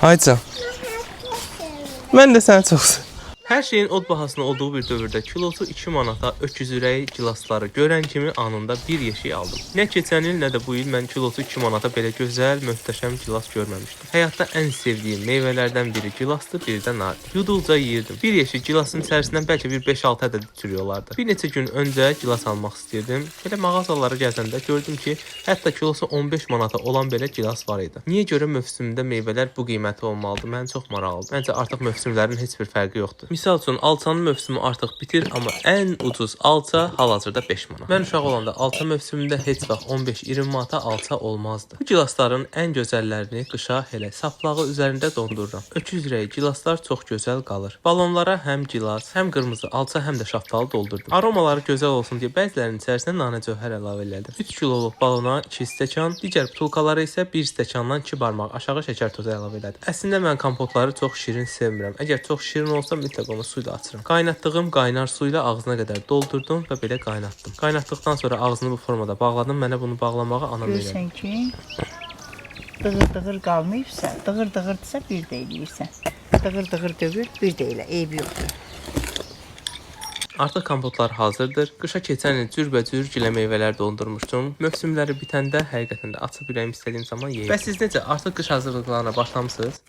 Ayca. Mən də səni çox sevirəm. Hər şeyin od bahasına olduğu bir dövrdə kilosu 2 manata öküz ürəyi gilasları görən kimi anında bir yeşik aldım. Nə keçən il, nə də bu il mən kilosu 2 manata belə gözəl, möhtəşəm gilas görməmişdim. Həyatda ən sevdiyim meyvələrdən biri gilasdır, biri də nardır. Yudulca yeyirdim. Bir yeşik gilasın içərisindən bəlkə bir 5-6 ədəd türüyorlardı. Bir neçə gün öncə gilas almaq istirdim. Belə mağazaları gəzəndə gördüm ki, hətta kilosu 15 manata olan belə gilas var idi. Niyə görə mövsümdə meyvələr bu qiyməti olmalıdır? Mən çox maraqlıdır. Məncə artıq mövsümlərin heç bir fərqi yoxdur. Misal üçün alçanın mövsümü artıq bitir, amma ən ucuz alça hal-hazırda 5 manat. Mən uşaq olanda alça mövsümündə heç vaxt 15-20 manata alça olmazdı. Bu gilasların ən gözəllərini qışa elə saplağı üzərində dondururam. Öküz ürəyi gilaslar çox gözəl qalır. Balonlara həm gilas, həm qırmızı alça, həm də şaftalı doldurdum. Aromaları gözəl olsun deyə bəzilərinin içərisinə nanə cövhər əlavə elədim. 3 kiloluq balona 2 stəkan, digər butulkalara isə 1 stəkandan 2 barmaq aşağı şəkər tozu əlavə elədim. Əslində mən kompotları çox şirin sevmirəm. Əgər çox şirin olsa mütləq onu suyla açıram. Qaynatdığım qaynar suyla ağzına qədər doldurdum və belə qaynatdım. Qaynatdıqdan sonra ağzını bu formada bağladım. Mənə bunu bağlamağı anam öyrətdi. Görürsən ki, dığır-dığır qalmayıbsa, dığır-dığırdısa bir də eləyirsən. Dığır-dığır dövür, bir də elə, eybi yoxdur. Artıq kompotlar hazırdır. Qışa keçən il cürbəcür gilə meyvələr dondurmuşdum. Mövsümləri bitəndə həqiqətən də açıb ürəyim istədiyim zaman yeyirəm. Bəs siz necə? Artıq qış hazırlıqlarına başlamısınız?